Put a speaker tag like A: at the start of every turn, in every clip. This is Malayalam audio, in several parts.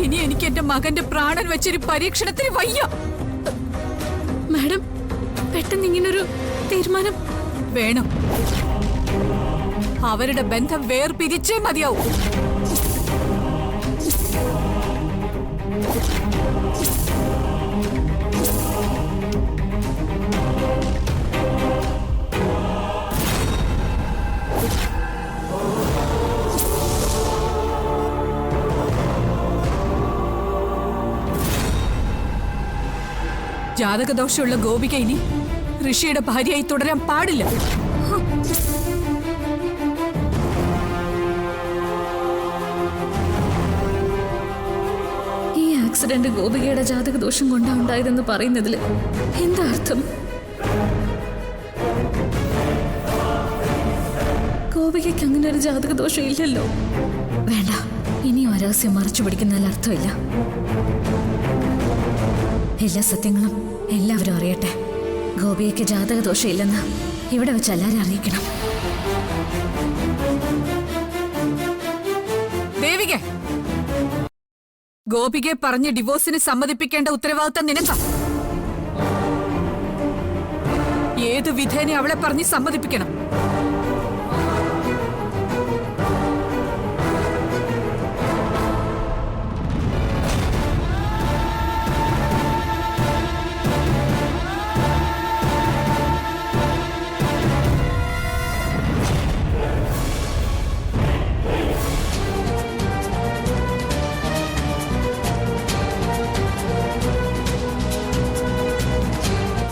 A: ഇനി എനിക്ക് എന്റെ മകന്റെ പ്രാണൻ വെച്ചൊരു പരീക്ഷണത്തിന് വയ്യ.
B: മാഡം, പെട്ടെന്ന് ഇങ്ങനൊരു തീരുമാനം
A: വേണം. അവരുടെ ബന്ധം വേർപിരിച്ചേ മതിയാവും. ജാതകദോഷമുള്ള ഗോപിക ഇനി ഋഷിയുടെ ഭാര്യയായി തുടരാൻ പാടില്ല.
B: ഈ ആക്സിഡന്റ് ഗോപികയുടെ ജാതകദോഷം കൊണ്ടാ ഉണ്ടായതെന്ന് പറയുന്നതിൽ എന്താ അർത്ഥം? ഗോപികയ്ക്ക് അങ്ങനെ ഒരു ജാതകദോഷം ഇല്ലല്ലോ. വേണ്ട, ഇനി രഹസ്യം മറച്ചു പിടിക്കുന്നതിൽ അർത്ഥമില്ല. എല്ലാ സത്യങ്ങളും എല്ലാവരും അറിയട്ടെ. ഗോപികയ്ക്ക് ജാതകദോഷം ഇല്ലെന്ന് ഇവിടെ വെച്ച് എല്ലാവരും അറിയിക്കണം.
A: ദേവിക, ഗോപികയെ പറഞ്ഞ് ഡിവോഴ്സിന് സമ്മതിപ്പിക്കേണ്ട ഉത്തരവാദിത്തം നിനക്കാ. ഏത് വിധേനെ അവളെ പറഞ്ഞ് സമ്മതിപ്പിക്കണം.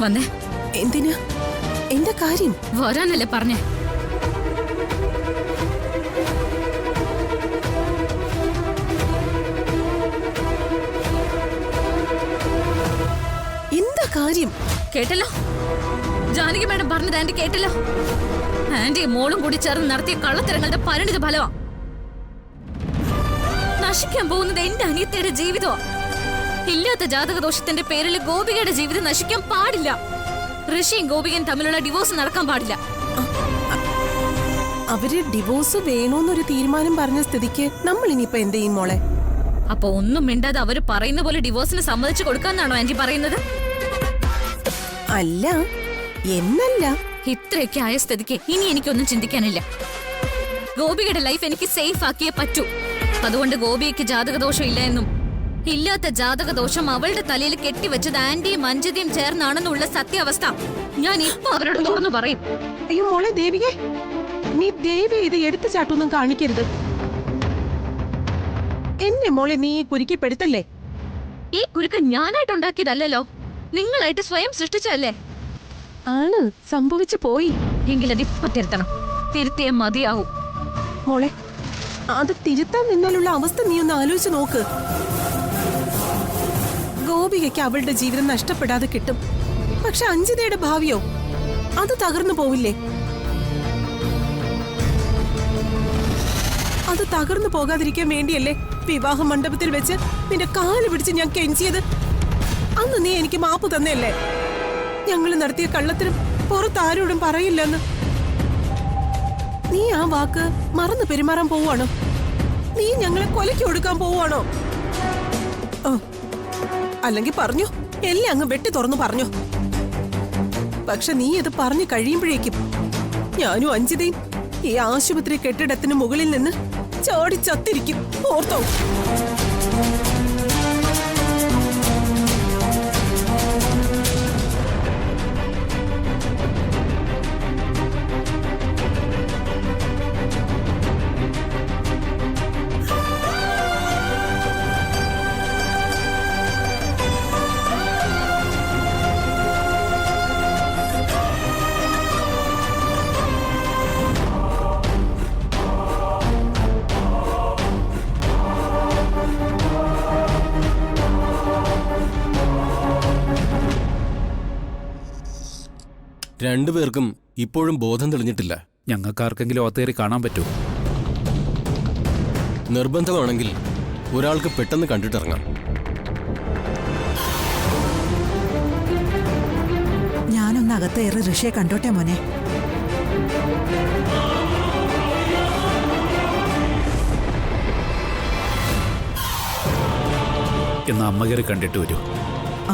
B: വന്നേ.
C: എന്തിനാ? എന്താ കാര്യം?
B: വരാനല്ലേ പറഞ്ഞേ?
C: എന്താ കാര്യം?
B: കേട്ടല്ലോ, ജാനകി മാഡം പറഞ്ഞത് ആന്റി കേട്ടല്ലോ. ആന്റിയും മോളും കൂടി ചേർന്ന് നടത്തിയ കള്ളത്തരങ്ങളുടെ പരിണിത ഫലമാ. നശിക്കാൻ പോകുന്നത് എന്റെ അനിയത്തിയുടെ ജീവിതമാ. ഇല്ലാത്ത ജാതകദോഷത്തിന്റെ പേരിൽ ഗോപികയുടെ ജീവിതം നശിക്കാൻ പാടില്ല. ഋഷിയും ഗോപികയും തമ്മിലുള്ള ഡിവോഴ്സ് നടക്കാൻ പാടില്ല.
C: അവര് ഡിവോഴ്സ് വേണോന്നൊരു തീരുമാനം പറഞ്ഞ സ്ഥിതിക്ക് നമ്മൾ ഇനിയിപ്പോ എന്ത് ചെയ്യും മോളെ?
B: അപ്പൊ ഒന്നും മിണ്ടാതെ അവര് പറയുന്ന പോലെ ഡിവോഴ്സിന് സമ്മതിച്ചു കൊടുക്കാന്നാണോ ആന്റി പറയുന്നത്?
C: അല്ല, എന്നല്ല.
B: ഇത്രയൊക്കെ ആയ സ്ഥിതിക്ക് ഇനി എനിക്കൊന്നും ചിന്തിക്കാനില്ല. ഗോപികയുടെ ലൈഫ് എനിക്ക് സേഫ് ആക്കിയേ പറ്റൂ. അതുകൊണ്ട് ഗോപിക്ക് ജാതകദോഷം ഇല്ല എന്നും ഇല്ലാത്ത ജാതകദോഷം അവളുടെ തലയിൽ കെട്ടിവെച്ചത് ആന്റിയും അഞ്ജിതയും ചേർന്നാണെന്നുള്ള സത്യാവസ്ഥ ഞാൻ ഇപ്പൊ അവരോട് തുറന്നു പറയും.
C: അയ്യോ മോളെ ദേവികെ, നീ ദേവി ഇത് എടുത്തു ചാട്ടൊന്നും കാണിക്കരുത്. എന്നെ മോളെ നീ കുരുക്കിപ്പെടുത്തല്ലേ.
B: ഈ കുരുക്ക് ഞാനായിട്ടുണ്ടാക്കിയതല്ലോ, നിങ്ങളായിട്ട് സ്വയം സൃഷ്ടിച്ചല്ലേ.
C: ആണ്, സംഭവിച്ചു പോയി.
B: എങ്കിലതിപ്പോ തിരുത്തണം. തിരുത്തിയേ മതിയാവും.
C: മോളെ, അത് തിരുത്താൻ നിന്നാലുള്ള അവസ്ഥ നീ ഒന്ന് ആലോചിച്ച് നോക്ക്. ഗോപികയ്ക്ക് അവളുടെ ജീവിതം നഷ്ടപ്പെടാതെ കിട്ടും. പക്ഷെ അഞ്ജിതയുടെ ഭാവിയോ? അത് തകർന്നു പോവില്ലേ? അത് തകർന്നു പോകാതിരിക്കാൻ വേണ്ടിയല്ലേ വിവാഹ മണ്ഡപത്തിൽ വെച്ച് നിന്റെ കാല് പിടിച്ച് ഞാൻ കെഞ്ചിയത്? അന്ന് നീ എനിക്ക് മാപ്പ് തന്നെയല്ലേ? ഞങ്ങൾ നടത്തിയ കള്ളത്തിനും പുറത്താരോടും പറയില്ലെന്ന്. നീ ആ വാക്ക് മറന്നു പെരുമാറാൻ പോവാണോ? നീ ഞങ്ങളെ കൊലയ്ക്ക് കൊടുക്കാൻ പോവാണോ? അല്ലെങ്കിൽ പറഞ്ഞു, എല്ലാം അങ്ങ് വെട്ടി തുറന്നു പറഞ്ഞു. പക്ഷെ നീ ഇത് പറഞ്ഞു കഴിയുമ്പോഴേക്കും ഞാനും അഞ്ജിതയും ഈ ആശുപത്രി കെട്ടിടത്തിന് മുകളിൽ നിന്ന് ചാടി ചത്തിരിക്കും. ഓർത്തോ?
D: രണ്ടുപേർക്കും ഇപ്പോഴും ബോധം തെളിഞ്ഞിട്ടില്ല.
E: ഞങ്ങൾക്കാർക്കെങ്കിലും ഒത്തേറി കാണാൻ പറ്റുമോ?
D: നിർബന്ധമാണെങ്കിൽ ഒരാൾക്ക് പെട്ടെന്ന് കണ്ടിട്ടിറങ്ങാം.
F: ഞാനൊന്ന് അകത്തേറി ഋഷിയെ കണ്ടോട്ടെ മോനെ.
E: എന്ന് അമ്മ കയറി കണ്ടിട്ട് വരൂ.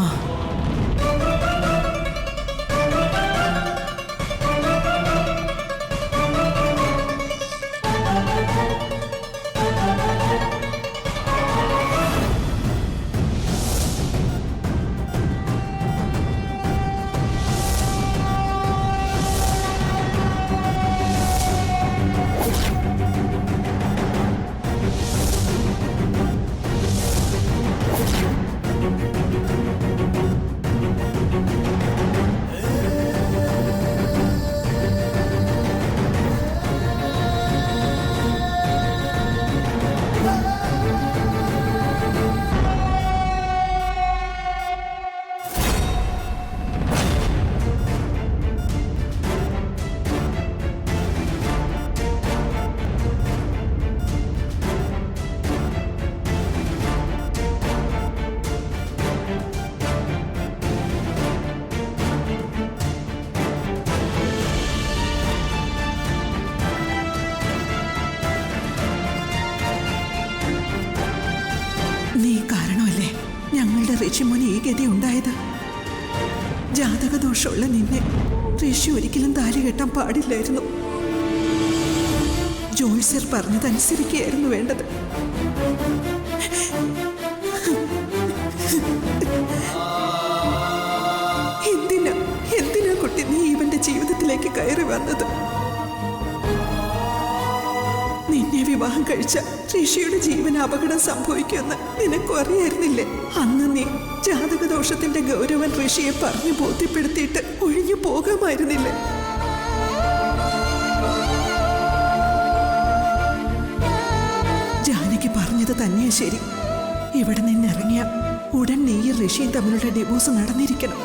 F: ആ നീ കാരണമല്ലേ ഞങ്ങളുടെ ഋഷിമോന് ഈ ഗതി ഉണ്ടായത്. ജാതകദോഷമുള്ള നിന്നെ ഋഷി ഒരിക്കലും താലി കെട്ടാൻ പാടില്ലായിരുന്നു. ജോത്സ്യർ പറഞ്ഞതനുസരിക്കുകയായിരുന്നു വേണ്ടത്. എന്തിനാ കുട്ടി നീ ഇവന്റെ ജീവിതത്തിലേക്ക് കയറി വന്നത്? നിന്നെ വിവാഹം കഴിച്ച ഋഷിയുടെ ജീവൻ അപകടം സംഭവിക്കുമെന്ന് നിനക്കും അറിയായിരുന്നില്ലേ? അന്ന് നീ ജാതകദോഷത്തിന്റെ ഗൗരവൻ ഋഷിയെ പറഞ്ഞു ബോധ്യപ്പെടുത്തിയിട്ട് ഒഴിഞ്ഞു പോകാമായിരുന്നില്ലേ? ജാനകി പറഞ്ഞത് തന്നെയാ ശരി. ഇവിടെ നിന്നിറങ്ങിയ ഉടൻ നീയും ഋഷിയും തമ്മിലുള്ള ഡിവോഴ്സ് നടന്നിരിക്കണം.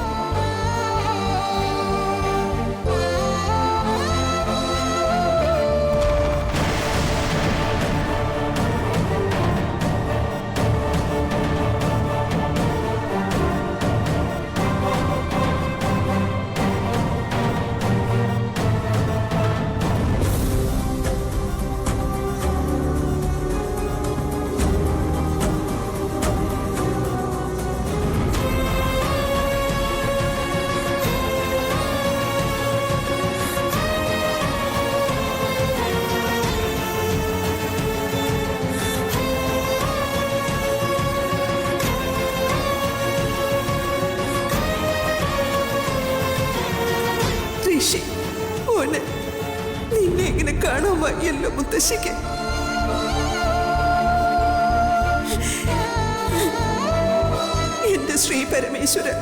F: ഋഷി മോനെ, നിന്നെ ഇങ്ങനെ കാണാൻ വയ്യല്ലോ മുത്തശ്ശിക്ക്. എന്റെ ശ്രീ പരമേശ്വരൻ,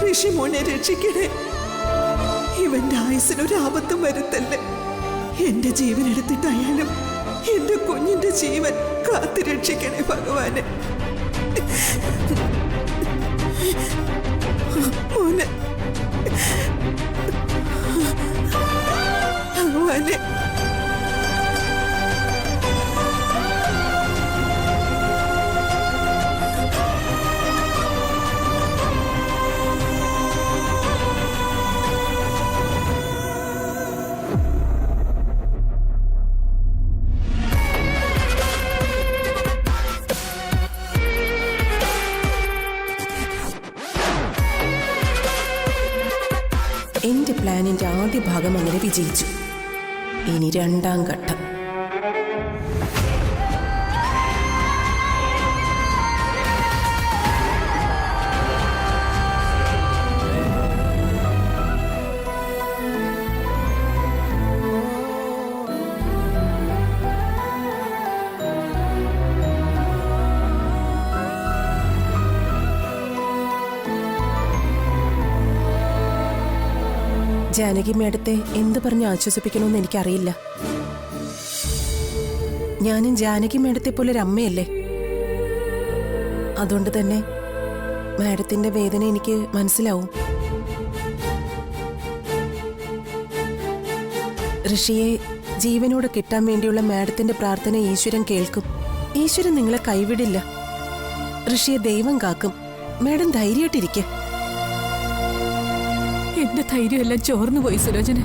F: ഋഷി മോനെ രക്ഷിക്കണേ. ഇവന്റെ ആയുസിനൊരു ആപത്തും വരുത്തല്ലേ. എന്റെ ജീവൻ എടുത്തിട്ടായാലും എന്റെ കുഞ്ഞിന്റെ ജീവൻ കാത്തു രക്ഷിക്കണേ ഭഗവാനെ. മോനെ ഭഗവാനെ.
C: എന്റെ പ്ലാനിന്റെ ആദ്യ ഭാഗം അങ്ങനെ വിജയിച്ചു. ഇനി രണ്ടാം ഘട്ടം. ജാനകി മേഡത്തെ എന്ത് പറഞ്ഞ് ആശ്വസിപ്പിക്കണമെന്ന് എനിക്കറിയില്ല. ഞാനും ജാനകി മേഡത്തെ പോലെ ഒരു അമ്മയല്ലേ. അതുകൊണ്ട് തന്നെ മാഡത്തിന്റെ വേദന എനിക്ക് മനസ്സിലാവും. ഋഷിയെ ജീവനോട് കിട്ടാൻ വേണ്ടിയുള്ള മാഡത്തിന്റെ പ്രാർത്ഥന ഈശ്വരൻ കേൾക്കും. ഈശ്വരൻ നിങ്ങളെ കൈവിടില്ല. ഋഷിയെ ദൈവം കാക്കും. മാഡം ധൈര്യമായിട്ടിരിക്കെ.
A: എന്റെ ധൈര്യമെല്ലാം ചോർന്നു പോയി സുലോചന.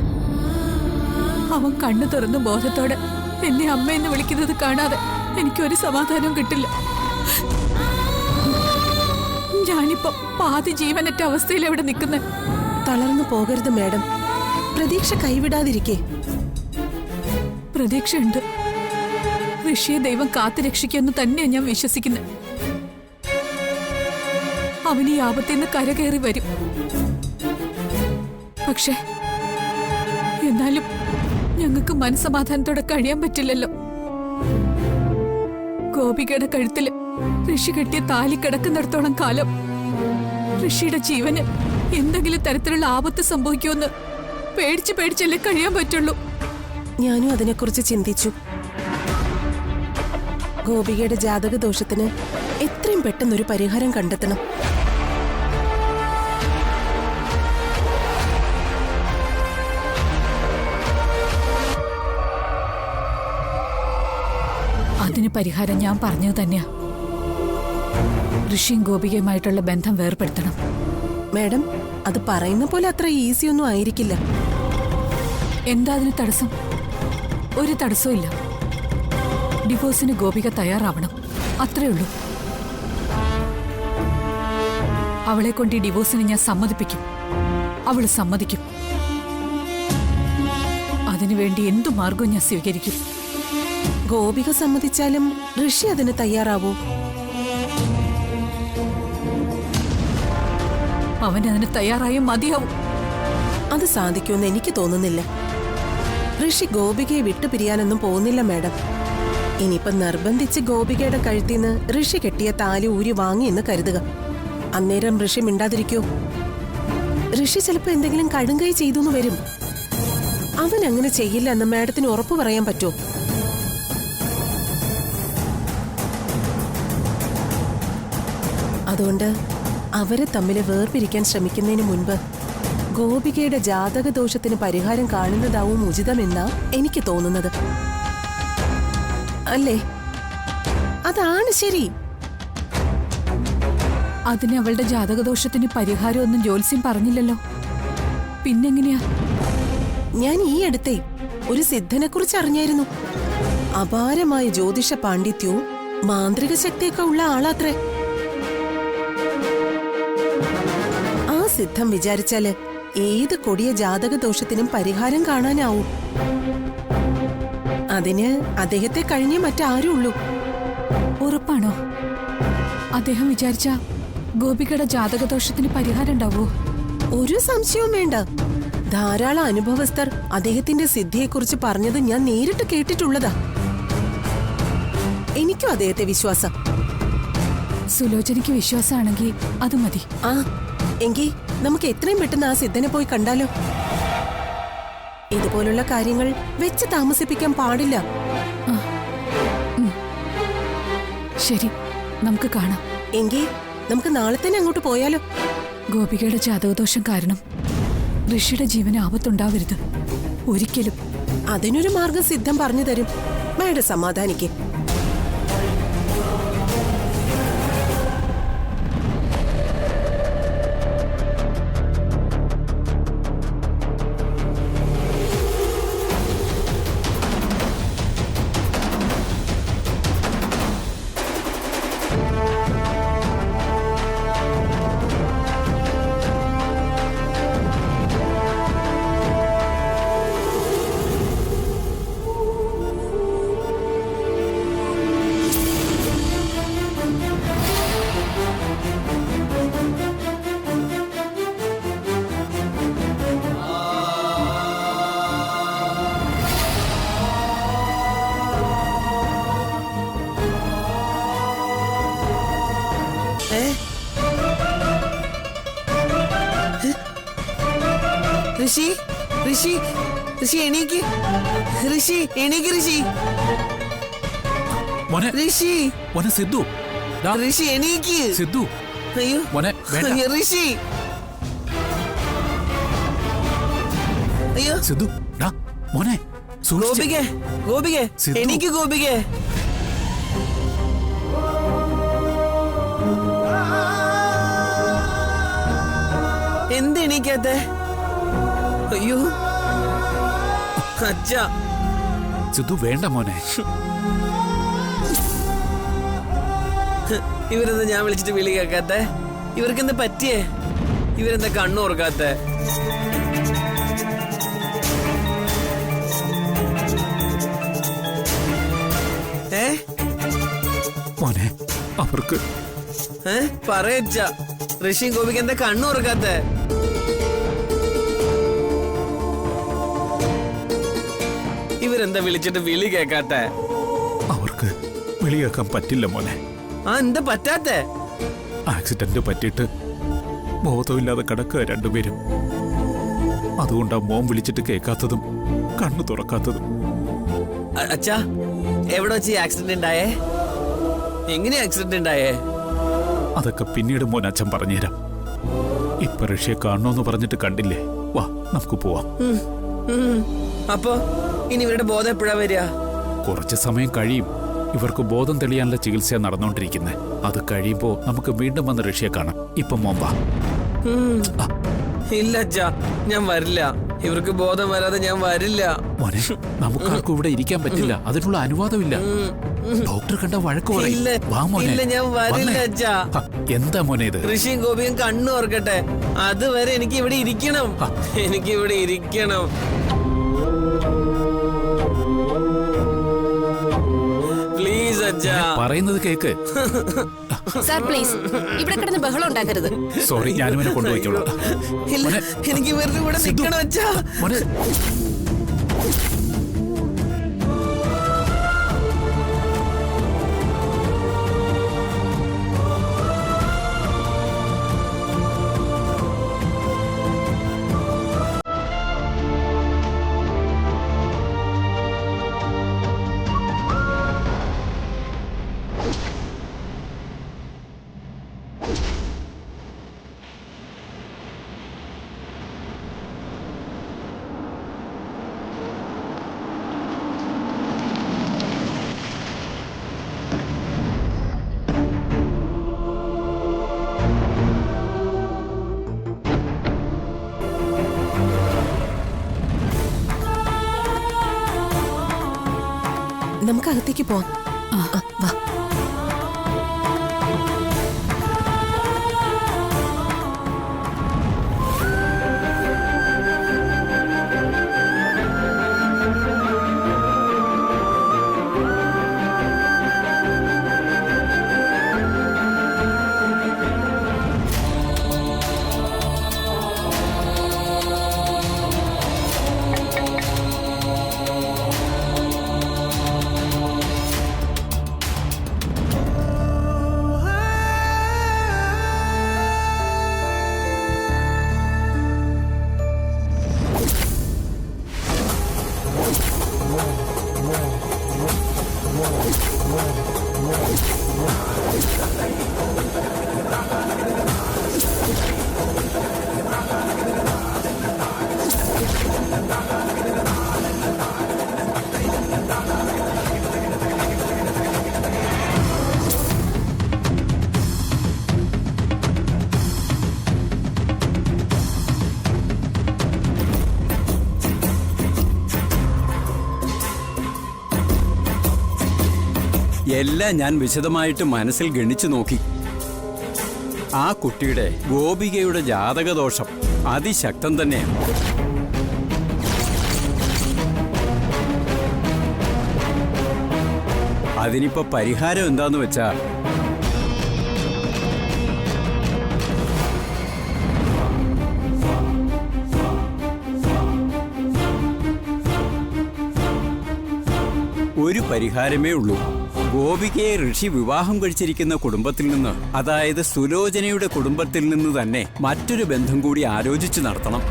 A: അവൻ കണ്ണു തുറന്ന് ബോധത്തോടെ എന്നെ അമ്മയെന്ന് വിളിക്കുന്നത് കാണാതെ എനിക്കൊരു സമാധാനവും കിട്ടില്ല. ഇപ്പൊ പാതി ജീവനറ്റ അവസ്ഥയിൽ എവിടെ നിൽക്കുന്നത്?
C: തളർന്നു പോകരുത് മാഡം. പ്രതീക്ഷ കൈവിടാതിരിക്കേ.
A: പ്രതീക്ഷയുണ്ട്. ഋഷിയെ ദൈവം കാത്തു രക്ഷിക്കുമെന്ന് തന്നെയാണ് ഞാൻ വിശ്വസിക്കുന്നത്. അവന് ഈ ആപത്തിൽ നിന്ന് കരകയറി വരും. പക്ഷെ എന്നാലും ഞങ്ങൾക്ക് മനസ്സമാധാനത്തോടെ കഴിയാൻ പറ്റില്ലല്ലോ. ഗോപികയുടെ കഴുത്തില് ഋഷി കെട്ടിയ താലി കിടക്കുന്നിടത്തോളം കാലം ഋഷിയുടെ ജീവന് എന്തെങ്കിലും തരത്തിലുള്ള ആപത്ത് സംഭവിക്കുമെന്ന് പേടിച്ചല്ലേ കഴിയാൻ പറ്റുള്ളൂ.
C: ഞാനും അതിനെക്കുറിച്ച് ചിന്തിച്ചു. ഗോപികയുടെ ജാതക ദോഷത്തിന് എത്രയും പെട്ടെന്നൊരു പരിഹാരം കണ്ടെത്തണം.
A: അതിന് പരിഹാരം ഞാൻ പറഞ്ഞത് തന്നെയാ. ഋഷിയും ഗോപികയുമായിട്ടുള്ള ബന്ധം വേർപെടുത്തണം.
C: മാഡം, അത് പറയുന്ന പോലെ അത്ര ഈസി ഒന്നും ആയിരിക്കില്ല.
A: എന്താ അതിന് തടസ്സം? ഒരു തടസ്സവും ഇല്ല. ഡിവോഴ്സിന് ഗോപിക തയ്യാറാവണം, അത്രേ ഉള്ളൂ. അവളെ കൊണ്ട് ഈ ഡിവോഴ്സിന് ഞാൻ സമ്മതിപ്പിക്കും. അവള് സമ്മതിക്കും. അതിനുവേണ്ടി എന്തു മാർഗവും ഞാൻ സ്വീകരിക്കും.
C: ഗോപിക സമ്മതിച്ചാലും ഋഷി അതിന് തയ്യാറാവൂ?
A: അവൻ അതിന് തയ്യാറായും മതിയാവും.
C: അത് സാധിക്കുമെന്ന് എനിക്ക് തോന്നുന്നില്ല. ഋഷി ഗോപികയെ വിട്ടുപിരിയാനൊന്നും പോകുന്നില്ല മാഡം. ഇനിയിപ്പൊ നിർബന്ധിച്ച് ഗോപികയുടെ കഴുത്തിന്ന് ഋഷി കെട്ടിയ താലി ഊരി വാങ്ങി എന്ന് കരുതുക. അന്നേരം ഋഷി മിണ്ടാതിരിക്കോ? ഋഷി ചിലപ്പോ എന്തെങ്കിലും കടുങ്കൈ ചെയ്തു വരും. അവൻ അങ്ങനെ ചെയ്യില്ല എന്ന് മാഡത്തിന് ഉറപ്പു പറയാൻ പറ്റുമോ? അതുകൊണ്ട് അവരെ തമ്മിൽ വേർപിരിക്കാൻ ശ്രമിക്കുന്നതിന് മുൻപ് ഗോപികയുടെ ജാതക ദോഷത്തിന് പരിഹാരം കാണുന്നതാവും ഉചിതമെന്നാ എനിക്ക് തോന്നുന്നത്. അല്ലേ? അതാണ് ശരി.
A: അതിന് അവളുടെ ജാതകദോഷത്തിന് പരിഹാരമൊന്നും ജ്യോത്സ്യം പറഞ്ഞില്ലല്ലോ. പിന്നെങ്ങനെയാ?
C: ഞാൻ ഈ അടുത്തേ ഒരു സിദ്ധനെ കുറിച്ച് അറിഞ്ഞായിരുന്നു. അപാരമായ ജ്യോതിഷ പാണ്ഡിത്യവും മാന്ത്രിക ശക്തിയൊക്കെ ഉള്ള ആളാത്രേ. ആ സിദ്ധം വിചാരിച്ചാല് ഏത് കൊടിയ ജാതക ദോഷത്തിനും പരിഹാരം കാണാനാവും. അതിന് അദ്ദേഹത്തെ കഴിഞ്ഞേ മറ്റാരും ഉള്ളൂ.
A: ഉറപ്പാണോ? അദ്ദേഹം വിചാരിച്ച ഗോപികയുടെ ജാതകദോഷത്തിന് പരിഹാരം ഉണ്ടാവോ?
C: ഒരു സംശയവും വേണ്ട. ധാരാളം അനുഭവസ്ഥർ അദ്ദേഹത്തിന്റെ സിദ്ധിയെക്കുറിച്ച് പറഞ്ഞത് ഞാൻ നേരിട്ട് കേട്ടിട്ടുള്ളതാ. എനിക്കും അദ്ദേഹത്തെ വിശ്വാസം.
A: സുലോചനയ്ക്ക് വിശ്വാസമാണെങ്കിൽ അത് മതി.
C: ആ, എങ്കിൽ നമുക്ക് എത്രയും പെട്ടെന്ന് ആ സിദ്ധനെ പോയി കണ്ടാലോ? ഇതുപോലുള്ള കാര്യങ്ങൾ വെച്ച് താമസിപ്പിക്കാൻ പാടില്ല.
A: ശരി, നമുക്ക് കാണാം.
C: എങ്കിൽ നമുക്ക് നാളെ തന്നെ അങ്ങോട്ട് പോയാലോ?
A: ഗോപികയുടെ ജാതകദോഷം കാരണം ഋഷിയുടെ ജീവന് ആപത്തുണ്ടാവരുത് ഒരിക്കലും.
C: അതിനൊരു മാർഗം സിദ്ധം പറഞ്ഞു തരും. മാഡം സമാധാനിക്കേ.
G: ഋഷി, ഋഷി, ഋഷി എണീക്ക്. ഋഷി എണീക്ക്. ഋഷി,
E: മോനെ,
G: ഋഷി,
E: മോനെ സിദ്ധു. ദാ,
G: ഋഷി എണീക്ക്.
E: സിദ്ധു,
G: അയ്യോ
E: മോനെ വേണ്ട.
G: ഋഷി, അയ്യോ
E: സിദ്ധു, ദാ, മോനെ സൂക്ഷിച്ച്.
G: ഗോപികെ, ഗോപികെ
E: സിദ്ധു.
G: എണീക്ക്. ഗോപികെ, എന്ത് എണീക്കാത്തെ? അയ്യോ അച്ഛ.
E: സിദ്ധു വേണ്ട മോനെ.
G: ഇവരെന്താ ഞാൻ വിളിച്ചിട്ട് വിളി കേൾക്കാത്തെ? ഇവർക്കെന്താ പറ്റിയേ? ഇവരെന്താ കണ്ണു തുറക്കാത്ത?
E: മോനെ അവർക്ക്
G: പറയച്ച ഋഷിയും ഗോപിക്ക് എന്താ കണ്ണു തുറക്കാത്ത? ഇവരെന്താ വിളിച്ചിട്ട് വിളി കേക്കാത്ത?
E: അവർക്ക് വിളി കേൾക്കാൻ പറ്റില്ല മോനെ.
G: എന്താ പറ്റാത്ത?
E: ആക്സിഡന്റ് പറ്റിയിട്ട് ബോധമില്ലാതെ കിടക്കുക രണ്ടുപേരും. അതുകൊണ്ടാ മോൻ വിളിച്ചിട്ട് കേൾക്കാത്തതും കണ്ണു തുറക്കാത്തതും.
G: അച്ഛാ, എവിടെ വെച്ച് ആക്സിഡന്റ് ഉണ്ടായേ? എങ്ങനെ ആക്സിഡന്റ് ഉണ്ടായേ?
E: അതൊക്കെ പിന്നീട് മോൻ അച്ഛൻ പറഞ്ഞുതരാം. ഇപ്പൊ ഋഷിയെ കാണണോന്ന് പറഞ്ഞിട്ട് കണ്ടില്ലേ? വാ നമുക്ക് പോവാം.
G: അപ്പൊ ഇനി ഇവരുടെ ബോധം എപ്പോഴാ വരിക?
E: കുറച്ച് സമയം കഴിയും. ഇവർക്ക് ബോധം തെളിയാനുള്ള ചികിത്സ നടന്നുകൊണ്ടിരിക്കുന്നത്. അത് കഴിയുമ്പോ നമുക്ക് വീണ്ടും വന്ന് ഋഷിയെ കാണാം. ഇപ്പൊ മോൻ വാ.
G: ഇല്ല അച്ഛാ, ഞാൻ വരില്ല. ഇവർക്ക് ബോധം വരാതെ ഞാൻ വരില്ല.
E: മോനെ, നമുക്കാർക്കും ഇവിടെ ഇരിക്കാൻ പറ്റില്ല. അതിനുള്ള അനുവാദമില്ല. ഡോക്ടർ കണ്ട വഴക്ക് പറയും. വാ മോനെ.
G: ഇല്ല, ഞാൻ വരില്ല അച്ഛാ.
E: എന്താ മോനെ ഇത്?
G: ഋഷിയും ഗോപിയും കണ്ണു ഓർക്കട്ടെ. അതുവരെ എനിക്ക് ഇവിടെ ഇരിക്കണം. എനിക്ക് ഇവിടെ ഇരിക്കണം. പ്ലീസ് അച്ഛാ,
E: പറയുന്നത് കേക്ക്.
C: സാർ പ്ലീസ്, ഇവിടെ കിടന്ന് ബഹളം ഉണ്ടാക്കരുത്.
E: സോറി, ഞാനിവനെ കൊണ്ടുപോയിക്കോളാം.
G: ഇല്ല, എനിക്ക് ഇവരുടെ കൂടെ നിൽക്കണം അച്ഛാ.
E: മോനെ,
C: നമുക്ക് അകത്തേക്ക് പോവാം. വാ.
H: എല്ലാം ഞാൻ വിശദമായിട്ട് മനസ്സിൽ ഗണിച്ചു നോക്കി. ആ കുട്ടിയുടെ ഗോപികയുടെ ജാതകദോഷം അതിശക്തം തന്നെയാണ്. അതിനിപ്പോ പരിഹാരം എന്താന്ന് വെച്ചാ, ഒരു പരിഹാരമേ ഉള്ളൂ. ഗോപികയെ ഋഷി വിവാഹം കഴിച്ചിരിക്കുന്ന കുടുംബത്തിൽ നിന്ന്, അതായത് സുലോചനയുടെ കുടുംബത്തിൽ നിന്ന് തന്നെ മറ്റൊരു ബന്ധം കൂടി ആലോചിച്ച് നടത്തണം.